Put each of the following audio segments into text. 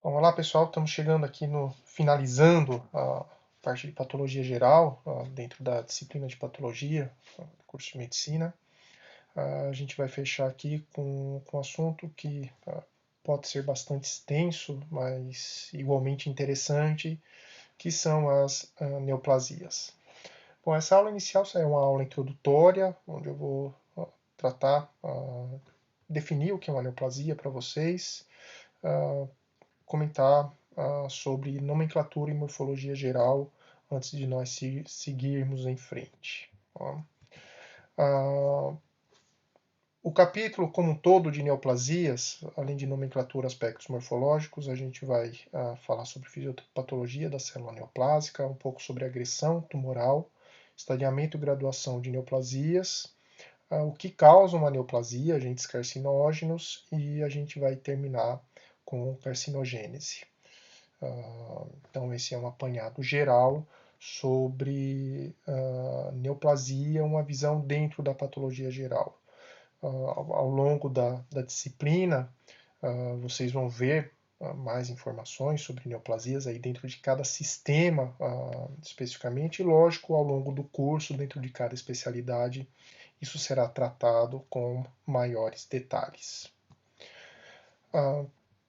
Bom, olá pessoal, estamos chegando aqui no finalizando a parte de patologia geral, dentro da disciplina de patologia, curso de medicina. A gente vai fechar aqui com um assunto que pode ser bastante extenso, mas igualmente interessante, que são as neoplasias. Bom, essa aula inicial é uma aula introdutória, onde eu vou tratar, definir o que é uma neoplasia para vocês, comentar sobre nomenclatura e morfologia geral antes de nós seguirmos em frente. O capítulo como um todo de neoplasias, além de nomenclatura e aspectos morfológicos, a gente vai falar sobre fisiopatologia da célula neoplásica, um pouco sobre agressão tumoral, estadiamento e graduação de neoplasias, o que causa uma neoplasia, agentes carcinógenos, e a gente vai terminar com carcinogênese. Então, esse é um apanhado geral sobre neoplasia, uma visão dentro da patologia geral. Ao longo da disciplina, vocês vão ver mais informações sobre neoplasias aí dentro de cada sistema especificamente, e lógico, ao longo do curso, dentro de cada especialidade, isso será tratado com maiores detalhes.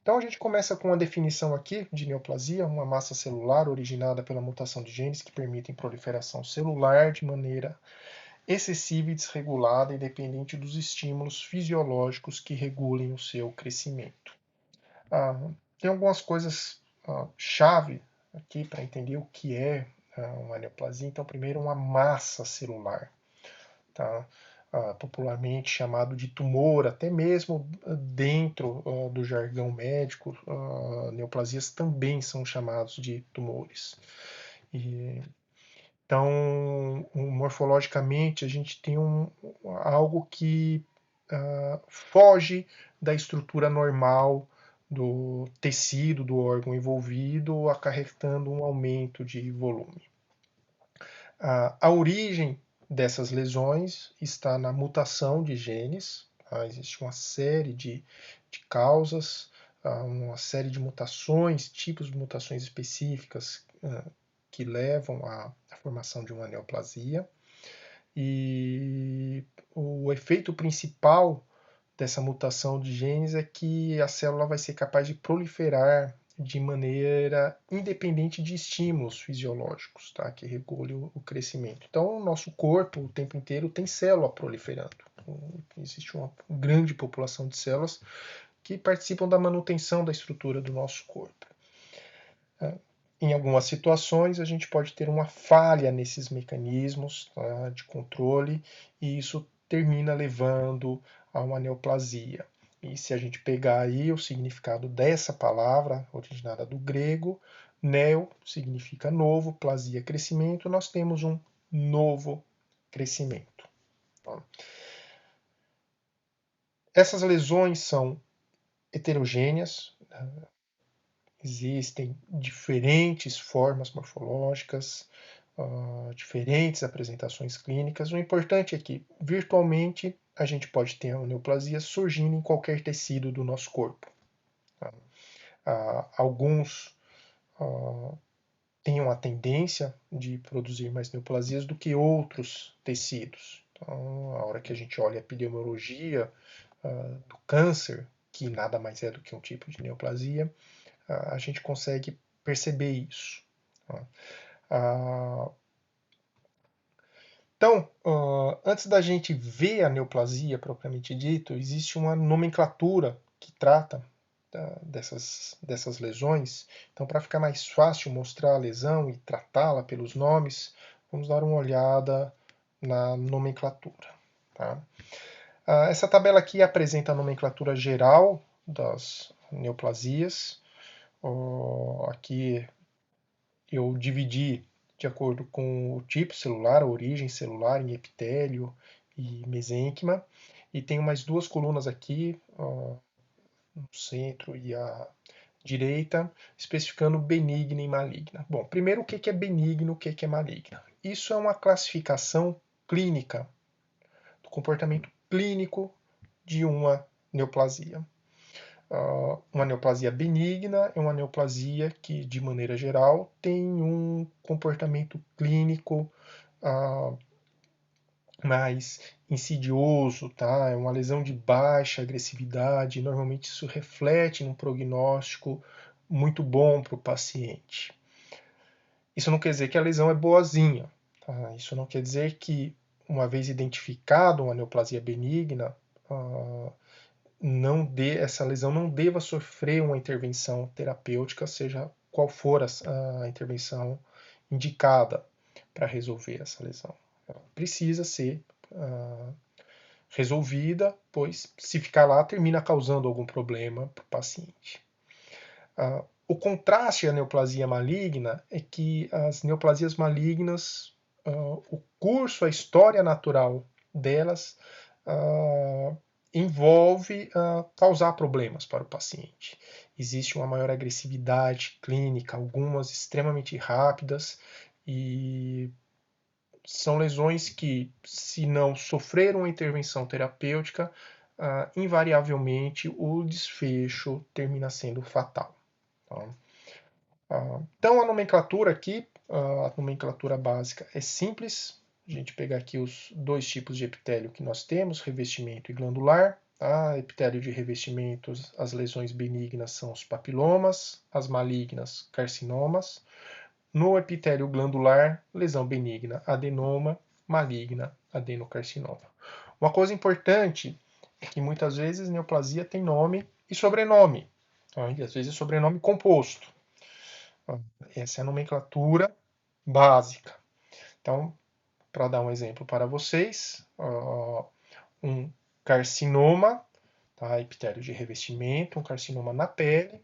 Então a gente começa com uma definição aqui de neoplasia, uma massa celular originada pela mutação de genes que permitem proliferação celular de maneira excessiva e desregulada, independente dos estímulos fisiológicos que regulem o seu crescimento. Tem algumas coisas chave aqui para entender o que é uma neoplasia. Então, primeiro, uma massa celular, tá? Popularmente chamado de tumor, até mesmo dentro do jargão médico, neoplasias também são chamados de tumores. Então, morfologicamente, a gente tem algo que foge da estrutura normal do tecido do órgão envolvido, acarretando um aumento de volume. A origem dessas lesões está na mutação de genes. Existe uma série de causas, uma série de mutações, tipos de mutações específicas que levam à formação de uma neoplasia. E o efeito principal dessa mutação de genes é que a célula vai ser capaz de proliferar de maneira independente de estímulos fisiológicos, tá? Que regule o crescimento. Então, o nosso corpo, o tempo inteiro, tem célula proliferando. Existe uma grande população de células que participam da manutenção da estrutura do nosso corpo. Em algumas situações, a gente pode ter uma falha nesses mecanismos de controle, e isso termina levando a uma neoplasia. E se a gente pegar aí o significado dessa palavra, originada do grego, neo significa novo, plasia crescimento, nós temos um novo crescimento. Essas lesões são heterogêneas, existem diferentes formas morfológicas, diferentes apresentações clínicas. O importante é que, virtualmente, a gente pode ter a neoplasia surgindo em qualquer tecido do nosso corpo. Alguns têm uma tendência de produzir mais neoplasias do que outros tecidos. Então, a hora que a gente olha a epidemiologia do câncer, que nada mais é do que um tipo de neoplasia, a gente consegue perceber isso. Então, antes da gente ver a neoplasia propriamente dito, existe uma nomenclatura que trata dessas lesões. Então, para ficar mais fácil mostrar a lesão e tratá-la pelos nomes, vamos dar uma olhada na nomenclatura. Tá? Essa tabela aqui apresenta a nomenclatura geral das neoplasias. Aqui eu dividi de acordo com o tipo celular, a origem celular em epitélio e mesênquima. E tem mais duas colunas aqui, no centro e à direita, especificando benigna e maligna. Bom, primeiro o que é benigno, o que é maligna? Isso é uma classificação clínica, do comportamento clínico de uma neoplasia. Uma neoplasia benigna é uma neoplasia que, de maneira geral, tem um comportamento clínico mais insidioso, tá? É uma lesão de baixa agressividade, normalmente isso reflete num prognóstico muito bom para o paciente. Isso não quer dizer que a lesão é boazinha, tá? Isso não quer dizer que, uma vez identificada uma neoplasia benigna, essa lesão não deva sofrer uma intervenção terapêutica, seja qual for a intervenção indicada para resolver essa lesão. Ela precisa ser resolvida, pois se ficar lá termina causando algum problema para o paciente. O contraste à neoplasia maligna é que as neoplasias malignas, o curso, a história natural delas envolve causar problemas para o paciente. Existe uma maior agressividade clínica, algumas extremamente rápidas, e são lesões que, se não sofrer uma intervenção terapêutica, invariavelmente o desfecho termina sendo fatal. Então, a nomenclatura aqui, a nomenclatura básica é simples. A gente pegar aqui os dois tipos de epitélio que nós temos, revestimento e glandular. Tá? Epitélio de revestimentos, as lesões benignas são os papilomas, as malignas, carcinomas. No epitélio glandular, lesão benigna, adenoma, maligna, adenocarcinoma. Uma coisa importante é que muitas vezes neoplasia tem nome e sobrenome, tá? E às vezes sobrenome composto. Essa é a nomenclatura básica. Então, para dar um exemplo para vocês, um carcinoma, tá? Epitélio de revestimento, um carcinoma na pele,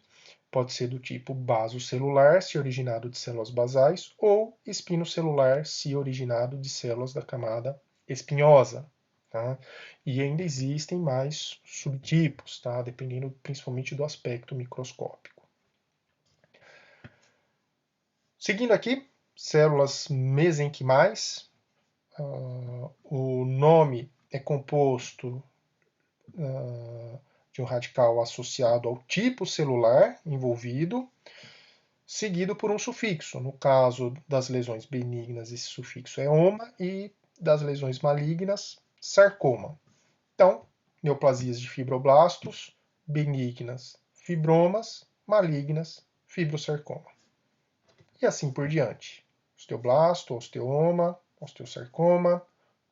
pode ser do tipo basocelular, se originado de células basais, ou espinocelular, se originado de células da camada espinhosa. Tá? E ainda existem mais subtipos, tá? Dependendo principalmente do aspecto microscópico. Seguindo aqui, células mesenquimais. O nome é composto de um radical associado ao tipo celular envolvido, seguido por um sufixo. No caso das lesões benignas, esse sufixo é oma, e das lesões malignas, sarcoma. Então, neoplasias de fibroblastos, benignas, fibromas, malignas, fibrosarcoma. E assim por diante. Osteoblasto, osteoma, osteosarcoma,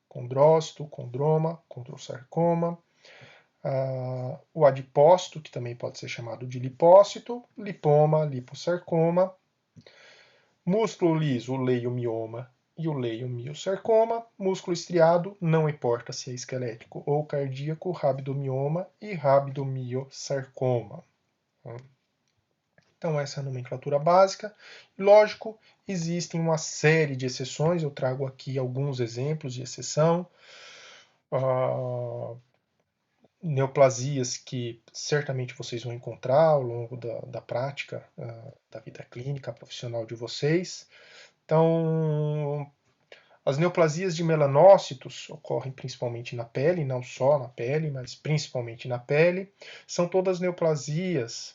condrócito, condroma, condrosarcoma, o adipócito, que também pode ser chamado de lipócito, lipoma, liposarcoma, músculo liso, o leiomioma e o leiomiosarcoma, músculo estriado, não importa se é esquelético ou cardíaco, rabidomioma e rabidomiosarcoma. Então, essa é a nomenclatura básica. Lógico, existem uma série de exceções, eu trago aqui alguns exemplos de exceção. Neoplasias que certamente vocês vão encontrar ao longo da prática, da vida clínica profissional de vocês. Então, as neoplasias de melanócitos ocorrem principalmente na pele, não só na pele, mas principalmente na pele. São todas neoplasias,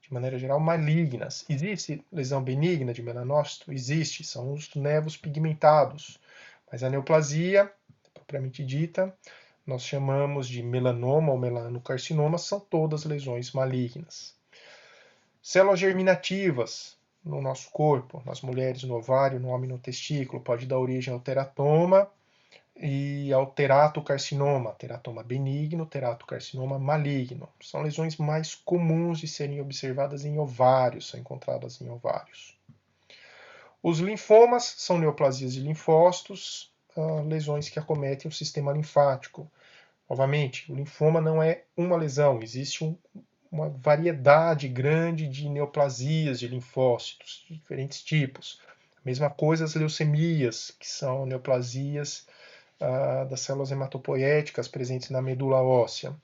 de maneira geral, malignas. Existe lesão benigna de melanócito? Existe, são os nevos pigmentados. Mas a neoplasia, propriamente dita, nós chamamos de melanoma ou melanocarcinoma, são todas lesões malignas. Células germinativas no nosso corpo, nas mulheres no ovário, no homem no testículo, pode dar origem ao teratoma e ao teratocarcinoma, teratoma benigno, teratocarcinoma maligno. São lesões mais comuns de serem observadas em ovários, são encontradas em ovários. Os linfomas são neoplasias de linfócitos, lesões que acometem o sistema linfático. Novamente, o linfoma não é uma lesão, existe uma variedade grande de neoplasias de linfócitos, de diferentes tipos. A mesma coisa as leucemias, que são neoplasias das células hematopoéticas presentes na medula óssea.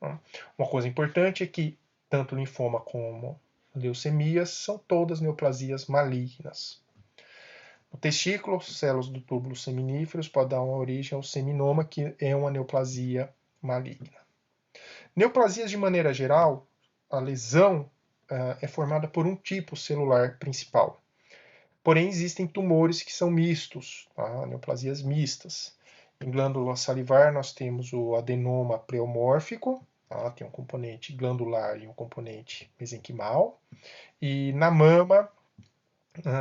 Uma coisa importante é que tanto linfoma como leucemias são todas neoplasias malignas. No testículo, células do túbulo seminíferos podem dar uma origem ao seminoma, que é uma neoplasia maligna. Neoplasias, de maneira geral, a lesão é formada por um tipo celular principal. Porém, existem tumores que são mistos, tá? Neoplasias mistas. Em glândula salivar, nós temos o adenoma pleomórfico, tá? Tem um componente glandular e um componente mesenquimal. E na mama,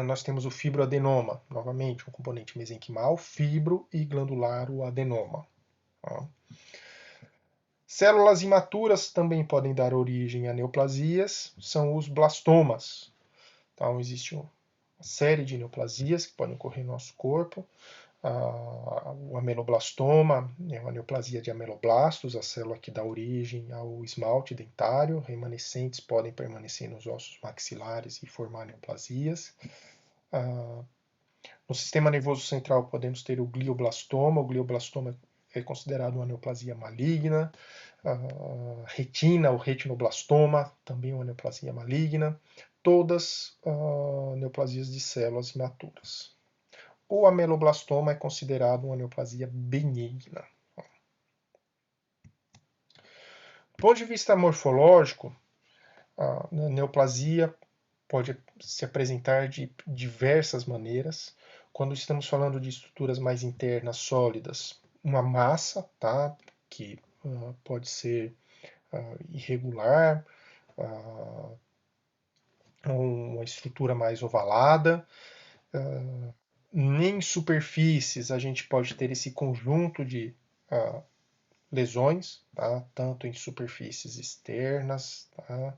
nós temos o fibroadenoma, novamente, um componente mesenquimal, fibro e glandular, o adenoma. Tá? Células imaturas também podem dar origem a neoplasias, são os blastomas. Então, existe uma série de neoplasias que podem ocorrer no nosso corpo. O ameloblastoma é uma neoplasia de ameloblastos, a célula que dá origem ao esmalte dentário. Remanescentes podem permanecer nos ossos maxilares e formar neoplasias. No sistema nervoso central podemos ter o glioblastoma. O glioblastoma é considerado uma neoplasia maligna. Retina, o retinoblastoma, também uma neoplasia maligna. Todas neoplasias de células imaturas. O ameloblastoma é considerado uma neoplasia benigna. Do ponto de vista morfológico, a neoplasia pode se apresentar de diversas maneiras. Quando estamos falando de estruturas mais internas sólidas, uma massa, tá? Que pode ser irregular, uma estrutura mais ovalada. Nem superfícies a gente pode ter esse conjunto de lesões, tá? Tanto em superfícies externas, tá?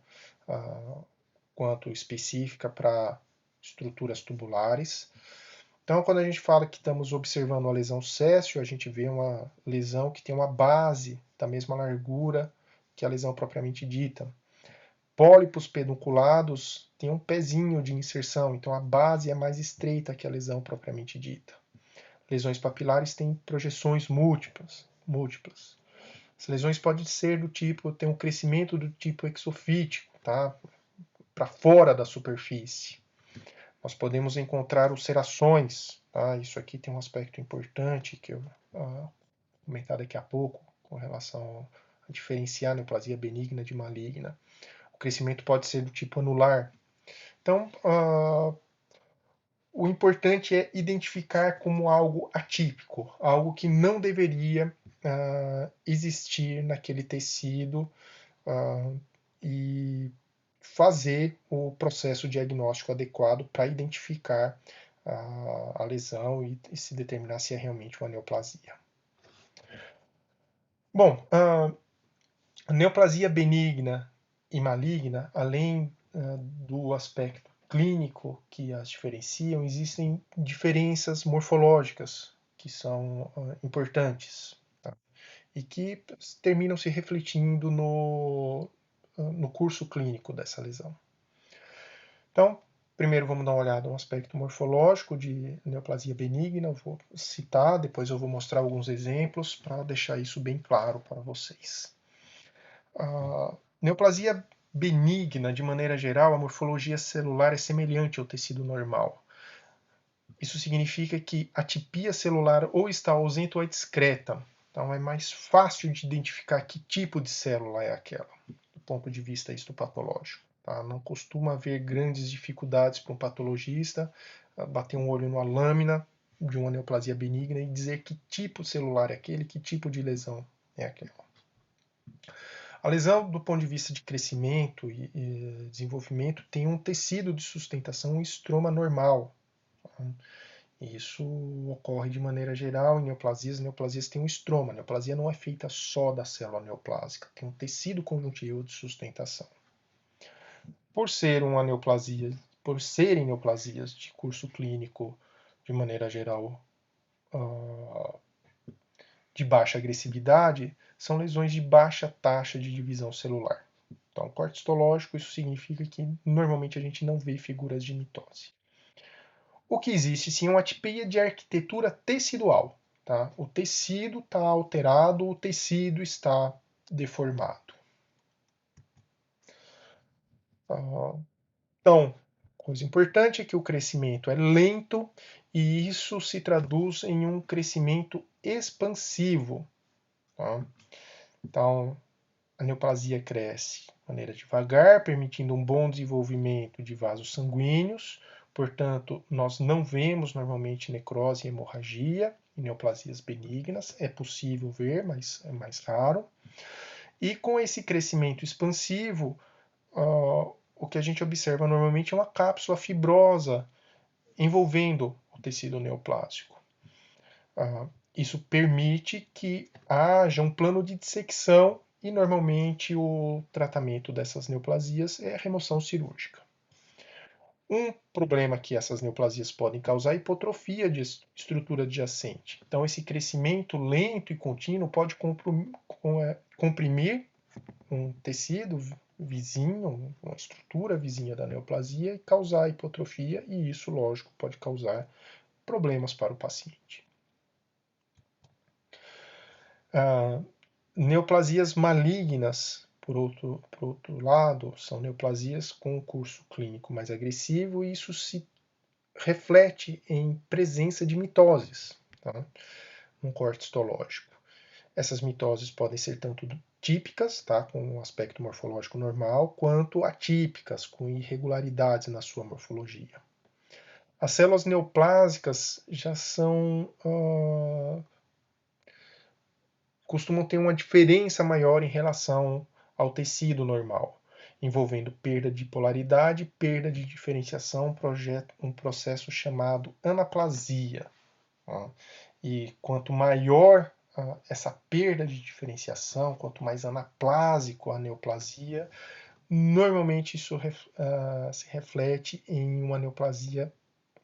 Quanto específica para estruturas tubulares. Então, quando a gente fala que estamos observando uma lesão céssio, a gente vê uma lesão que tem uma base da mesma largura que a lesão propriamente dita. Pólipos pedunculados têm um pezinho de inserção, então a base é mais estreita que a lesão propriamente dita. Lesões papilares têm projeções múltiplas. As lesões podem ser do tipo, ter um crescimento do tipo exofítico, tá? Para fora da superfície. Nós podemos encontrar ulcerações, tá? Isso aqui tem um aspecto importante que eu vou comentar daqui a pouco, com relação a diferenciar a neoplasia benigna de maligna. O crescimento pode ser do tipo anular. Então, o importante é identificar como algo atípico, algo que não deveria existir naquele tecido e fazer o processo diagnóstico adequado para identificar a lesão e se determinar se é realmente uma neoplasia. Bom, a neoplasia benigna e maligna, além do aspecto clínico que as diferenciam, existem diferenças morfológicas que são importantes, tá? E que terminam se refletindo no curso clínico dessa lesão. Então, primeiro vamos dar uma olhada no aspecto morfológico de neoplasia benigna, eu vou citar, depois eu vou mostrar alguns exemplos para deixar isso bem claro para vocês. A neoplasia benigna, de maneira geral, a morfologia celular é semelhante ao tecido normal. Isso significa que a atipia celular ou está ausente ou é discreta. Então é mais fácil de identificar que tipo de célula é aquela, do ponto de vista histopatológico. Tá? Não costuma haver grandes dificuldades para um patologista bater um olho numa lâmina de uma neoplasia benigna e dizer que tipo celular é aquele, que tipo de lesão é aquela. A lesão, do ponto de vista de crescimento e desenvolvimento, tem um tecido de sustentação, um estroma normal. Isso ocorre de maneira geral em neoplasias. Neoplasias têm um estroma. A neoplasia não é feita só da célula neoplásica, tem um tecido conjuntivo de sustentação. Por serem neoplasias de curso clínico, de maneira geral, de baixa agressividade, são lesões de baixa taxa de divisão celular. Então, corte histológico, isso significa que normalmente a gente não vê figuras de mitose. O que existe sim é uma atipia de arquitetura tecidual. Tá? O tecido está alterado, o tecido está deformado. Então, coisa importante é que o crescimento é lento e isso se traduz em um crescimento expansivo. Tá? Então, A neoplasia cresce de maneira devagar, permitindo um bom desenvolvimento de vasos sanguíneos. Portanto, nós não vemos normalmente necrose e hemorragia em neoplasias benignas. É possível ver, mas é mais raro. E com esse crescimento expansivo, o que a gente observa normalmente é uma cápsula fibrosa envolvendo o tecido neoplásico. Isso permite que haja um plano de dissecção e normalmente o tratamento dessas neoplasias é a remoção cirúrgica. Um problema que essas neoplasias podem causar é hipotrofia de estrutura adjacente. Então, esse crescimento lento e contínuo pode comprimir um tecido vizinho, uma estrutura vizinha da neoplasia e causar hipotrofia, e isso, lógico, pode causar problemas para o paciente. Neoplasias malignas, por outro lado, são neoplasias com um curso clínico mais agressivo e isso se reflete em presença de mitoses, tá? No corte histológico. Essas mitoses podem ser tanto típicas, tá, com um aspecto morfológico normal, quanto atípicas, com irregularidades na sua morfologia. As células neoplásicas já costumam ter uma diferença maior em relação ao tecido normal, envolvendo perda de polaridade, perda de diferenciação, um processo chamado anaplasia. Tá? E quanto maior essa perda de diferenciação, quanto mais anaplásico a neoplasia, normalmente isso se reflete em uma neoplasia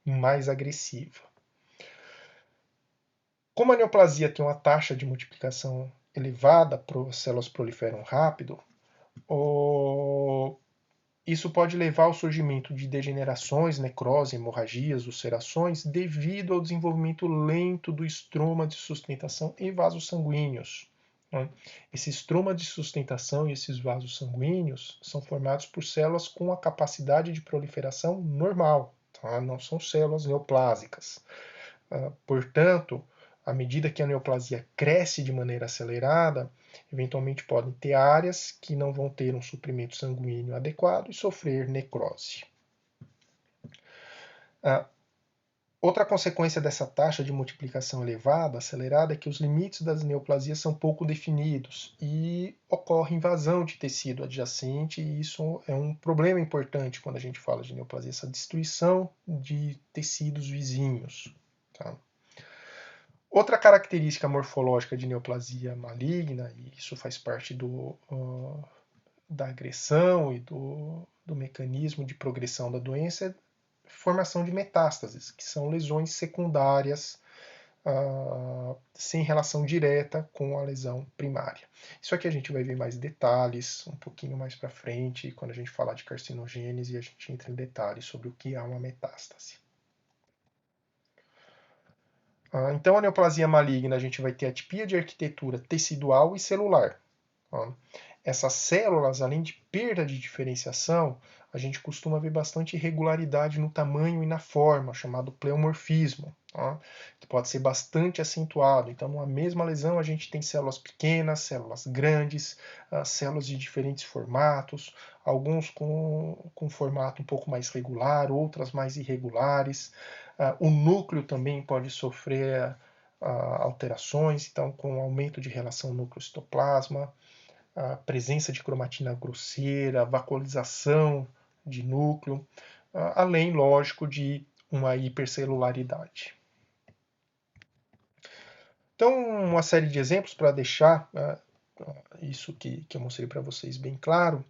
mais agressiva. Como a neoplasia tem uma taxa de multiplicação elevada, as células proliferam rápido, isso pode levar ao surgimento de degenerações, necrose, hemorragias, ulcerações, devido ao desenvolvimento lento do estroma de sustentação e vasos sanguíneos. Esse estroma de sustentação e esses vasos sanguíneos são formados por células com a capacidade de proliferação normal, tá? Não são células neoplásicas. Portanto, à medida que a neoplasia cresce de maneira acelerada, eventualmente podem ter áreas que não vão ter um suprimento sanguíneo adequado e sofrer necrose. Outra consequência dessa taxa de multiplicação elevada, acelerada, é que os limites das neoplasias são pouco definidos e ocorre invasão de tecido adjacente, e isso é um problema importante quando a gente fala de neoplasia, essa destruição de tecidos vizinhos. Tá? Outra característica morfológica de neoplasia maligna, e isso faz parte da agressão e do mecanismo de progressão da doença, é a formação de metástases, que são lesões secundárias sem relação direta com a lesão primária. Isso aqui a gente vai ver mais detalhes um pouquinho mais para frente, quando a gente falar de carcinogênese, a gente entra em detalhes sobre o que é uma metástase. Então, a neoplasia maligna, a gente vai ter atipia de arquitetura tecidual e celular. Essas células, além de perda de diferenciação, a gente costuma ver bastante irregularidade no tamanho e na forma, chamado pleomorfismo, que pode ser bastante acentuado. Então, numa mesma lesão, a gente tem células pequenas, células grandes, células de diferentes formatos, alguns com formato um pouco mais regular, outras mais irregulares. O núcleo também pode sofrer alterações, então com aumento de relação núcleo-citoplasma, a presença de cromatina grosseira, vacuolização de núcleo, além, lógico, de uma hipercelularidade. Então, uma série de exemplos para deixar isso que eu mostrei para vocês bem claro.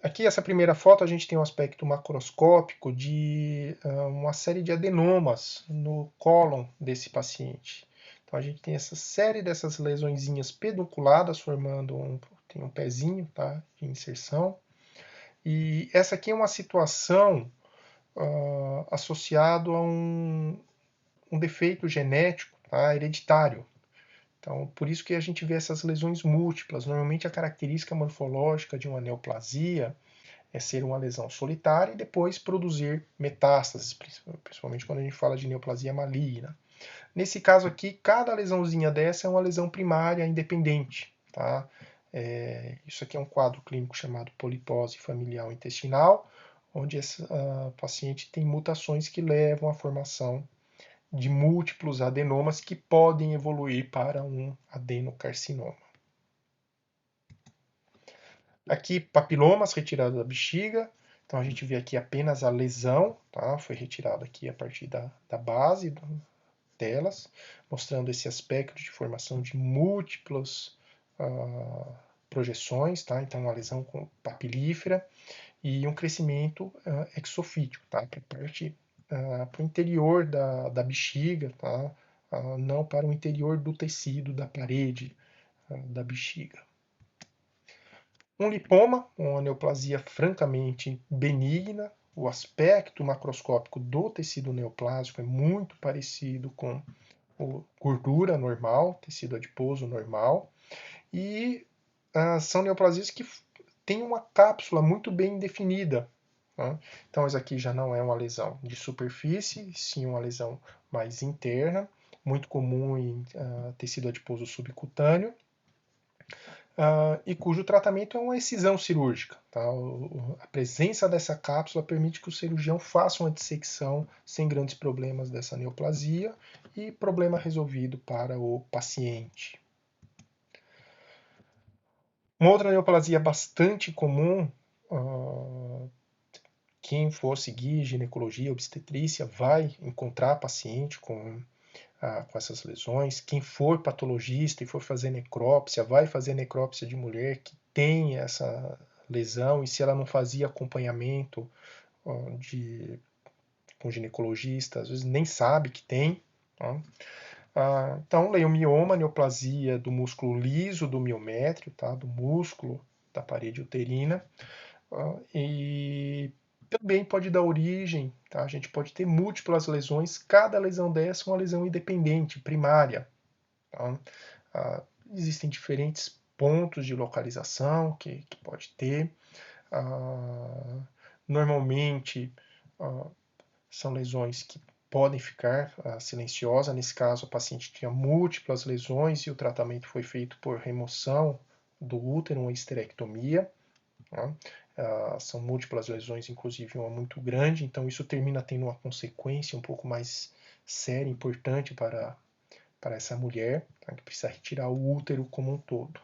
Aqui, essa primeira foto, a gente tem um aspecto macroscópico de uma série de adenomas no cólon desse paciente. Então, a gente tem essa série dessas lesõezinhas pedunculadas, formando tem um pezinho, tá, de inserção. E essa aqui é uma situação associada a um defeito genético, tá, hereditário. Então, por isso que a gente vê essas lesões múltiplas. Normalmente, a característica morfológica de uma neoplasia é ser uma lesão solitária e depois produzir metástases, principalmente quando a gente fala de neoplasia maligna. Nesse caso aqui, cada lesãozinha dessa é uma lesão primária independente, tá? Isso aqui é um quadro clínico chamado polipose familiar intestinal, onde essa paciente tem mutações que levam à formação de múltiplos adenomas que podem evoluir para um adenocarcinoma. Aqui, papilomas retirados da bexiga. Então, a gente vê aqui apenas a lesão, tá? Foi retirada aqui a partir da base delas, mostrando esse aspecto de formação de múltiplas projeções, tá? Então, uma lesão papilífera e um crescimento exofítico, tá? Para o interior da bexiga, tá? Não para o interior do tecido da parede da bexiga. Um lipoma, uma neoplasia francamente benigna. O aspecto macroscópico do tecido neoplásico é muito parecido com gordura normal, tecido adiposo normal. E são neoplasias que têm uma cápsula muito bem definida. Tá? Então, isso aqui já não é uma lesão de superfície, sim uma lesão mais interna, muito comum em tecido adiposo subcutâneo. E cujo tratamento é uma excisão cirúrgica. Tá? A presença dessa cápsula permite que o cirurgião faça uma dissecção sem grandes problemas dessa neoplasia e problema resolvido para o paciente. Uma outra neoplasia bastante comum, quem for seguir ginecologia, obstetrícia, vai encontrar paciente com essas lesões. Quem for patologista e for fazer necrópsia, vai fazer necrópsia de mulher que tem essa lesão, e se ela não fazia acompanhamento com ginecologista, às vezes nem sabe que tem. Tá? Então, leiomioma, neoplasia do músculo liso do miométrio, tá? Do músculo da parede uterina, e também pode dar origem, tá? A gente pode ter múltiplas lesões, cada lesão dessa é uma lesão independente, primária. Tá? Existem diferentes pontos de localização que pode ter. Normalmente são lesões que podem ficar silenciosas. Nesse caso, a paciente tinha múltiplas lesões e o tratamento foi feito por remoção do útero, uma histerectomia. Tá? São múltiplas lesões, inclusive uma muito grande, então isso termina tendo uma consequência um pouco mais séria, importante para essa mulher, tá? Que precisa retirar o útero como um todo.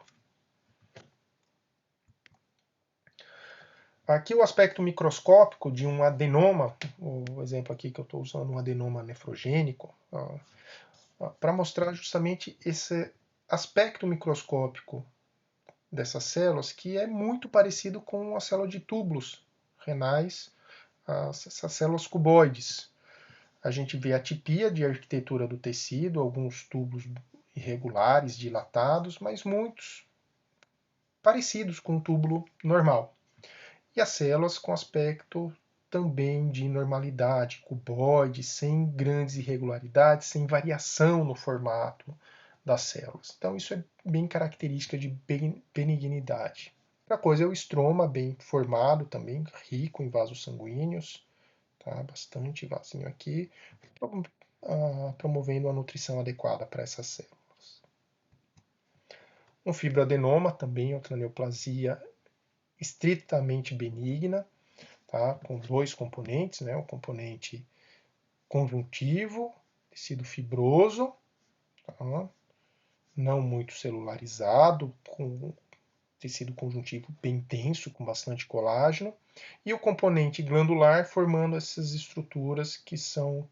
Aqui o aspecto microscópico de um adenoma, o exemplo aqui que eu estou usando, um adenoma nefrogênico, para mostrar justamente esse aspecto microscópico dessas células, que é muito parecido com a célula de túbulos renais, essas células cuboides. A gente vê a atipia de arquitetura do tecido, alguns tubos irregulares, dilatados, mas muitos parecidos com um túbulo normal. E as células com aspecto também de normalidade, cuboide, sem grandes irregularidades, sem variação no formato das células. Então isso é bem característica de benignidade. Outra coisa é o estroma bem formado também, rico em vasos sanguíneos, tá? Bastante vasinho aqui, promovendo a nutrição adequada para essas células. Um fibroadenoma, também outra neoplasia estritamente benigna, tá? Com dois componentes, né? O componente conjuntivo, tecido fibroso, tá? Não muito celularizado, com tecido conjuntivo bem denso, com bastante colágeno, e o componente glandular formando essas estruturas que são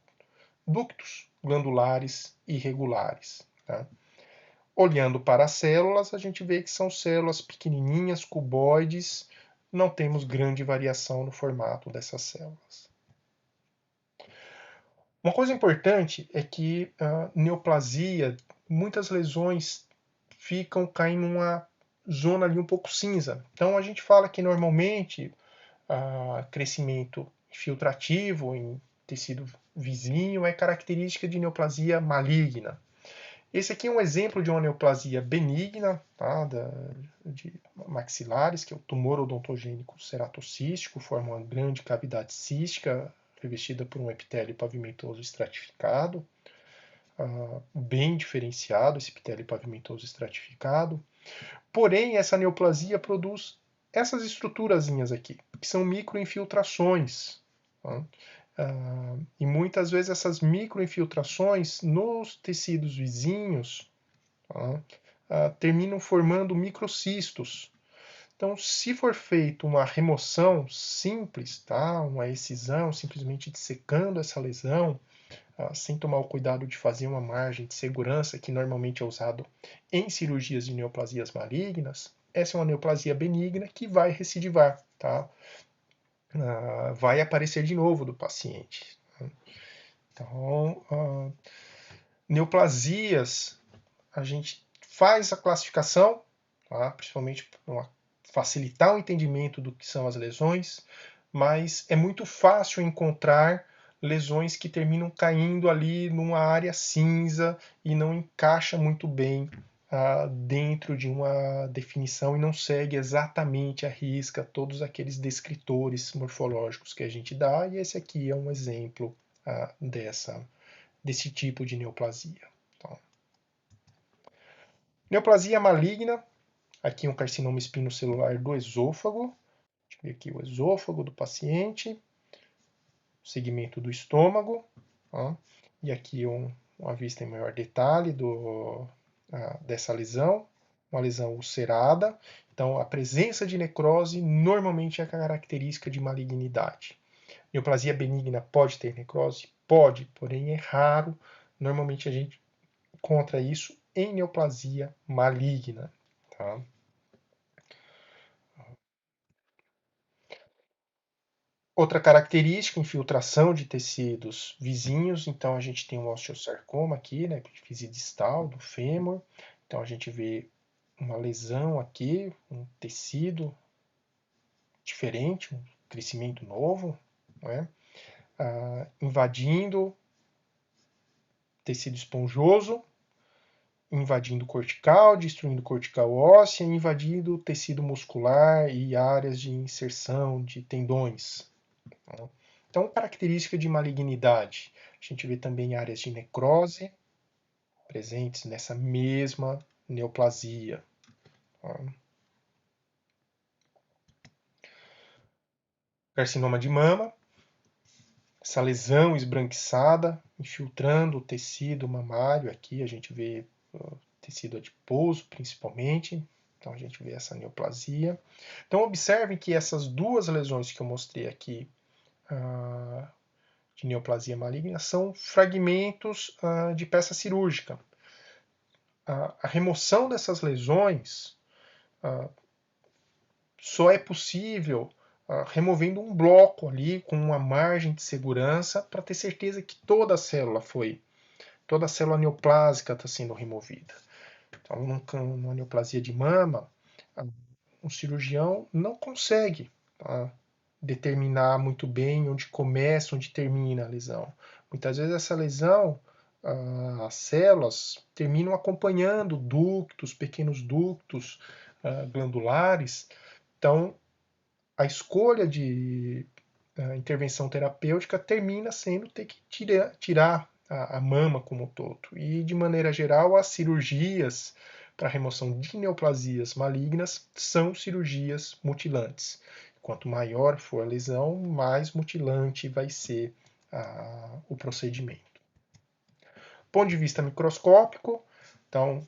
ductos glandulares irregulares. Tá? Olhando para as células, a gente vê que são células pequenininhas, cuboides, não temos grande variação no formato dessas células. Uma coisa importante é que a neoplasia, muitas lesões ficam caindo numa zona ali um pouco cinza. Então a gente fala que normalmente crescimento infiltrativo em tecido vizinho é característica de neoplasia maligna. Esse aqui é um exemplo de uma neoplasia benigna, tá, de maxilares, que é o tumor odontogênico ceratocístico, forma uma grande cavidade cística revestida por um epitélio pavimentoso estratificado, bem diferenciado esse epitélio pavimentoso estratificado. Porém, essa neoplasia produz essas estruturazinhas aqui, que são microinfiltrações. Tá? E muitas vezes essas microinfiltrações nos tecidos vizinhos, tá? Terminam formando microcistos. Então, se for feita uma remoção simples, tá? Uma excisão, simplesmente dissecando essa lesão, sem tomar o cuidado de fazer uma margem de segurança, que normalmente é usado em cirurgias de neoplasias malignas, essa é uma neoplasia benigna que vai recidivar, tá? Vai aparecer de novo do paciente. Então, neoplasias, a gente faz a classificação, tá? Principalmente para facilitar o entendimento do que são as lesões, mas é muito fácil encontrar lesões que terminam caindo ali numa área cinza e não encaixa muito bem dentro de uma definição e não segue exatamente à risca todos aqueles descritores morfológicos que a gente dá, e esse aqui é um exemplo desse tipo de neoplasia. Então, neoplasia maligna, aqui um carcinoma espinocelular do esôfago, deixa eu ver aqui o esôfago do paciente, segmento do estômago, ó, e aqui uma vista em maior detalhe dessa lesão, uma lesão ulcerada. Então, a presença de necrose normalmente é característica de malignidade. Neoplasia benigna pode ter necrose? Pode, porém é raro. Normalmente a gente encontra isso em neoplasia maligna. Tá? Outra característica, infiltração de tecidos vizinhos. Então, a gente tem um osteosarcoma aqui, né, epifise distal do fêmur. Então, a gente vê uma lesão aqui, um tecido diferente, um crescimento novo, né, invadindo tecido esponjoso, invadindo cortical, destruindo cortical óssea, invadindo tecido muscular e áreas de inserção de tendões. Então, característica de malignidade. A gente vê também áreas de necrose presentes nessa mesma neoplasia. Carcinoma de mama, essa lesão esbranquiçada, infiltrando o tecido mamário. Aqui a gente vê tecido adiposo, principalmente. Então, a gente vê essa neoplasia. Então, observem que essas duas lesões que eu mostrei aqui, de neoplasia maligna, são fragmentos de peça cirúrgica. A remoção dessas lesões só é possível removendo um bloco ali com uma margem de segurança para ter certeza que toda a célula neoplásica está sendo removida. Então, numa neoplasia de mama, um cirurgião não consegue determinar muito bem onde começa, onde termina a lesão. Muitas vezes essa lesão, as células terminam acompanhando ductos, pequenos ductos glandulares. Então, a escolha de intervenção terapêutica termina sendo ter que tirar a mama como um todo. E, de maneira geral, as cirurgias para remoção de neoplasias malignas são cirurgias mutilantes. Quanto maior for a lesão, mais mutilante vai ser o procedimento. Ponto de vista microscópico, então,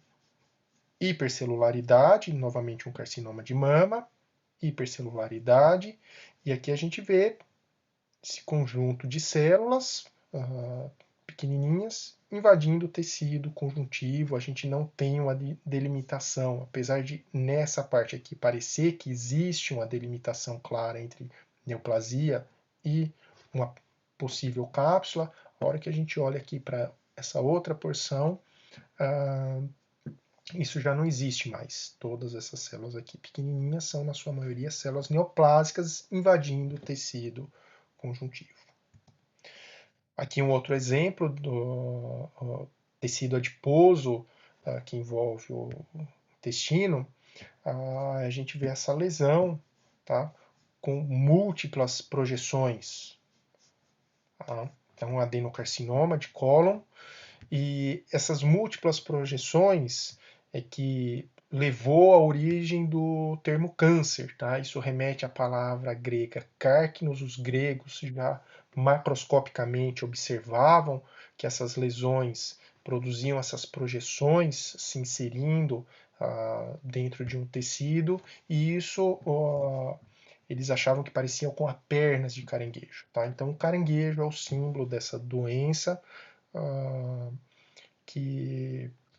hipercelularidade, novamente um carcinoma de mama, hipercelularidade, e aqui a gente vê esse conjunto de células pequenininhas invadindo o tecido conjuntivo. A gente não tem uma delimitação, apesar de nessa parte aqui parecer que existe uma delimitação clara entre neoplasia e uma possível cápsula. A hora que a gente olha aqui para essa outra porção, isso já não existe mais. Todas essas células aqui pequenininhas são, na sua maioria, células neoplásicas invadindo o tecido conjuntivo. Aqui um outro exemplo do tecido adiposo que envolve o intestino. A gente vê essa lesão, tá, com múltiplas projeções. Tá? Então, um adenocarcinoma de cólon. E essas múltiplas projeções é que levou à origem do termo câncer, tá? Isso remete à palavra grega carcinos. Os gregos já macroscopicamente observavam que essas lesões produziam essas projeções se inserindo dentro de um tecido, e isso eles achavam que pareciam com as pernas de caranguejo, tá? Então o caranguejo é o símbolo dessa doença,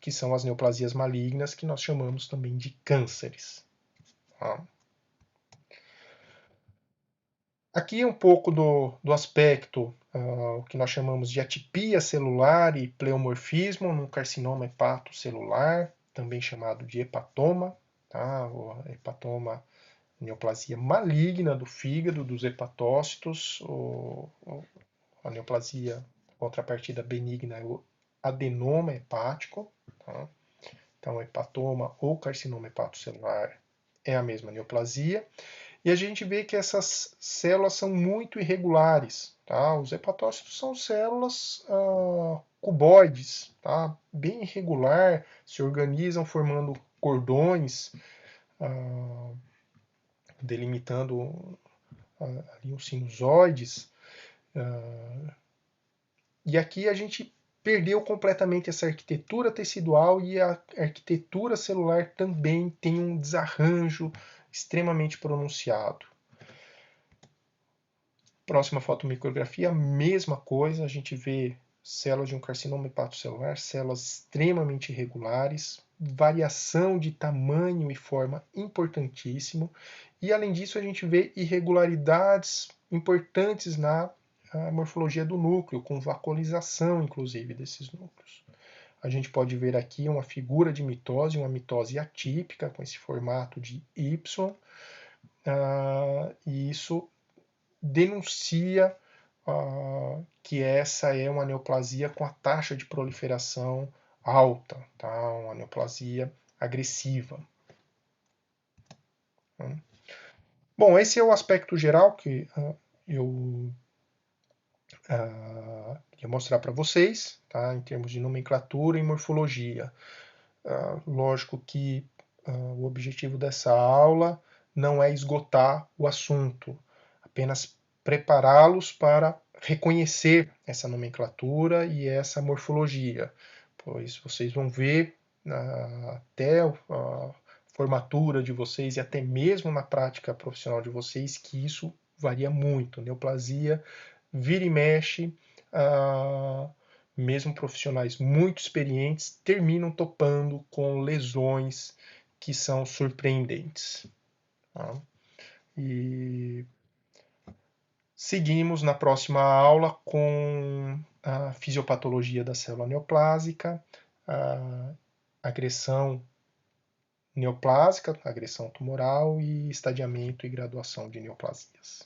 que são as neoplasias malignas, que nós chamamos também de cânceres. Tá? Aqui é um pouco do aspecto, o que nós chamamos de atipia celular e pleomorfismo no carcinoma hepatocelular, também chamado de hepatoma. Tá? O hepatoma, neoplasia maligna do fígado, dos hepatócitos. A neoplasia, contrapartida benigna, é o adenoma hepático. Tá? Então, hepatoma ou carcinoma hepatocelular é a mesma neoplasia. E a gente vê que essas células são muito irregulares. Tá? Os hepatócitos são células cuboides, tá? Bem irregular, se organizam formando cordões, delimitando ali os sinusoides. E aqui a gente perdeu completamente essa arquitetura tecidual, e a arquitetura celular também tem um desarranjo extremamente pronunciado. Próxima fotomicrografia, mesma coisa, a gente vê células de um carcinoma hepatocelular, células extremamente irregulares, variação de tamanho e forma importantíssimo, e além disso a gente vê irregularidades importantes na morfologia do núcleo, com vacuolização inclusive desses núcleos. A gente pode ver aqui uma figura de mitose, uma mitose atípica, com esse formato de Y, e isso denuncia que essa é uma neoplasia com a taxa de proliferação alta, tá? Uma neoplasia agressiva. Bom, esse é o aspecto geral que eu queria mostrar para vocês, tá? Em termos de nomenclatura e morfologia. Lógico que o objetivo dessa aula não é esgotar o assunto, apenas prepará-los para reconhecer essa nomenclatura e essa morfologia, pois vocês vão ver até a formatura de vocês e até mesmo na prática profissional de vocês que isso varia muito. Neoplasia vira e mexe, mesmo profissionais muito experientes terminam topando com lesões que são surpreendentes. Tá? E seguimos na próxima aula com a fisiopatologia da célula neoplásica, a agressão neoplásica, agressão tumoral e estadiamento e graduação de neoplasias.